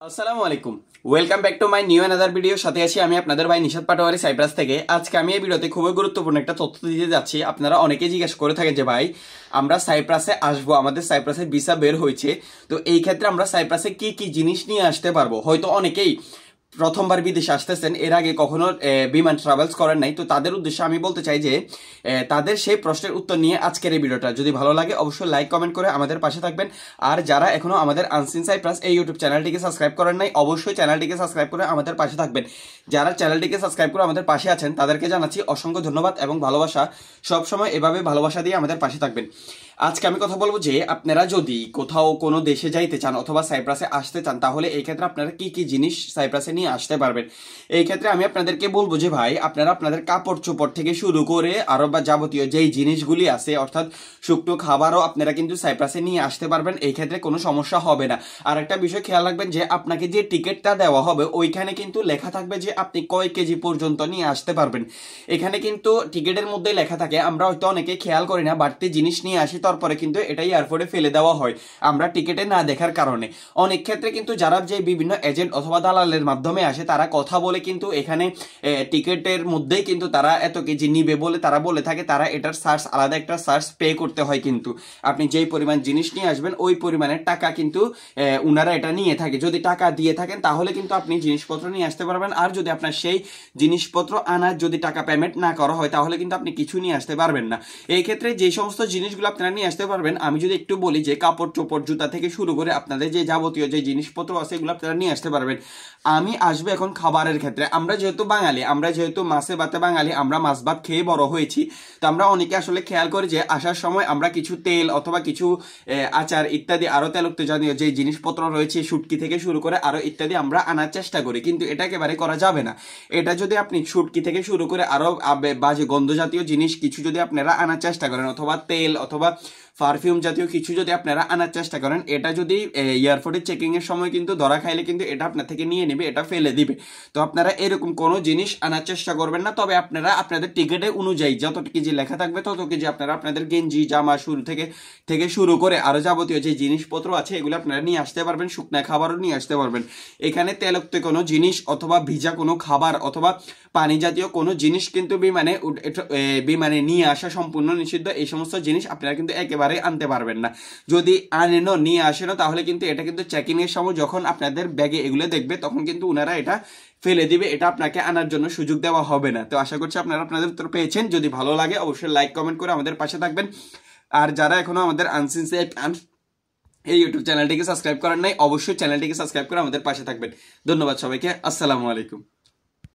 আসসালামু আলাইকুম, welcome back to my new another video. সাথে আছি আমি আপনাদের ভাই নিশাত পাটোয়ারি সাইপ্রাস থেকে। আজকে আমি এই ভিডিওতে খুবই গুরুত্বপূর্ণ একটা তথ্য দিতে যাচ্ছি। আপনারা অনেকেই জিজ্ঞেস করে থাকেন যে ভাই আমরা সাইপ্রাসে আসবো, আমাদের সাইপ্রাসের ভিসা বের হয়েছে, তো এই ক্ষেত্রে আমরা সাইপ্রাসে কি কি জিনিস নিয়ে আসতে পারবো। হয়তো অনেকেই প্রথমবার বিদেশে আসতেছেন, এর আগে কখনো বিমান ট্রাভেলস করেন নাই, তো তাদের উদ্দেশ্যে আমি বলতে চাই যে তাদের সেই প্রশ্নের উত্তর নিয়ে আজকের এই ভিডিওটা। যদি ভালো লাগে অবশ্যই লাইক কমেন্ট করে আমাদের পাশে থাকবেন। আর যারা এখনো আমাদের আনসিন সাইপ্রাস এই ইউটিউব চ্যানেলটিকে সাবস্ক্রাইব করেন নাই, অবশ্যই চ্যানেলটিকে সাবস্ক্রাইব করে আমাদের পাশে থাকবেন। যারা চ্যানেলটিকে সাবস্ক্রাইব করে আমাদের পাশে আছেন তাদেরকে জানাচ্ছি অসংখ্য ধন্যবাদ এবং ভালোবাসা। সবসময় এভাবে ভালোবাসা দিয়ে আমাদের পাশে থাকবেন। আজকে আমি কথা বলবো যে আপনারা যদি কোথাও কোনো দেশে যাইতে চান অথবা সাইপ্রাসে আসতে চান, তাহলে এই ক্ষেত্রে আপনারা কি কি জিনিস সাইপ্রাসে নিয়ে আসতে পারবেন। এই ক্ষেত্রে আমি আপনাদেরকে বলবো যে ভাই আপনারা আপনাদের কাপড় চোপড় থেকে শুরু করে আরো বা যাবতীয় যেই জিনিসগুলি আছে, অর্থাৎ শুকনো খাবারও আপনারা কিন্তু সাইপ্রাসে নিয়ে আসতে পারবেন। এই ক্ষেত্রে কোনো সমস্যা হবে না। আর একটা বিষয় খেয়াল রাখবেন যে আপনাকে যে টিকিটটা দেওয়া হবে ওইখানে কিন্তু লেখা থাকবে যে আপনি কয় কেজি পর্যন্ত নিয়ে আসতে পারবেন। এখানে কিন্তু টিকিটের মধ্যে লেখা থাকে। আমরা হয়তো অনেকে খেয়াল করি না, বাড়তি জিনিস নিয়ে আসি, তারপরে কিন্তু এটাই এয়ারপোর্টে ফেলে দেওয়া হয় আমরা টিকিটে না দেখার কারণে। অনেক ক্ষেত্রে কিন্তু যারা যে বিভিন্ন এজেন্ট অথবা দালালের মাধ্যমে আসে তারা কথা বলে কিন্তু এখানে টিকিটের মধ্যেই কিন্তু তারা এত কেজি নিবে বলে তারা বলে থাকে। তারা এটার চার্জ আলাদা একটা চার্জ পে করতে হয়, কিন্তু আপনি যেই পরিমাণ জিনিস নিয়ে আসবেন ওই পরিমাণের টাকা কিন্তু উনারা এটা নিয়ে থাকে। যদি টাকা দিয়ে থাকেন তাহলে কিন্তু আপনি জিনিসপত্র নিয়ে আসতে পারবেন। আর যদি আপনার সেই জিনিসপত্র আনার যদি টাকা পেমেন্ট না করা হয় তাহলে কিন্তু আপনি কিছু নিয়ে আসতে পারবেন না। এই ক্ষেত্রে যে সমস্ত জিনিসগুলো আপনারা নিয়ে আসতে পারবেন, আমি যদি একটু বলি যে কাপড় চোপড় জুতা থেকে শুরু করে আপনাদের যে যাবতীয় যে জিনিসপত্র আছে এগুলো আপনারা নিয়ে আসতে পারবেন। আমি আসবো এখন খাবারের ক্ষেত্রে। আমরা যেহেতু বাঙালি, আমরা যেহেতু মাছে ভাতে বাঙালি, আমরা মাছ ভাত খেয়ে বড় হয়েছি, তো আমরা অনেকে আসলে খেয়াল করি যে আসার সময় আমরা কিছু তেল অথবা কিছু আচার ইত্যাদি আরো তেলুক্ত জাতীয় যে জিনিসপত্র রয়েছে শুটকি থেকে শুরু করে আরো ইত্যাদি আমরা আনার চেষ্টা করি, কিন্তু এটা একেবারে করা যাবে না। এটা যদি আপনি শুটকি থেকে শুরু করে আরো বাজে গন্ধ জাতীয় জিনিস কিছু যদি আপনারা আনার চেষ্টা করেন অথবা তেল অথবা পারফিউম জাতীয় কিছু যদি আপনারা আনার চেষ্টা করেন, এটা যদি এয়ারপোর্টে চেকিং এর সময় কিন্তু ধরা খাইলে কিন্তু এটা আপনার থেকে নিয়ে নেবে, এটা ফেলে দিবে। তো আপনারা এরকম কোনো জিনিস আনার চেষ্টা করবেন না। তবে আপনারা আপনাদের টিকিটে অনুযায়ী যত কেজি লেখা থাকবে তত কেজি আপনারা আপনাদের গেঞ্জি জামা শুরু থেকে শুরু করে আরো যাবতীয় যে জিনিসপত্র আছে এগুলো আপনারা নিয়ে আসতে পারবেন। শুকনা খাবারও নিয়ে আসতে পারবেন। এখানে তেলুক্ত কোনো জিনিস অথবা ভিজা কোনো খাবার অথবা পানি জাতীয় কোনো জিনিস কিন্তু বিমানে নিয়ে আসা সম্পূর্ণ নিষিদ্ধ। এই সমস্ত জিনিস আপনারা কিন্তু একেবারে আনতে পারবেন না। যদি আনেনও নিয়ে আসেনও তাহলে কিন্তু এটা কিন্তু চেকিং এর সময় যখন আপনাদের ব্যাগে এগুলো দেখবে তখন কিন্তু ওনারা এটা ফেলে দিবে, এটা আপনাকে আনার জন্য সুযোগ দেওয়া হবে না। তো আশা করছি আপনারা আপনাদের উত্তর পেয়েছেন। যদি ভালো লাগে অবশ্যই লাইক কমেন্ট করে আমাদের পাশে থাকবেন। আর যারা এখনো আমাদের আনসিন এই ইউটিউব চ্যানেলটিকে সাবস্ক্রাইব করেন নাই, অবশ্যই চ্যানেলটিকে সাবস্ক্রাইব করে আমাদের পাশে থাকবেন। ধন্যবাদ সবাইকে। আসসালামু আলাইকুম।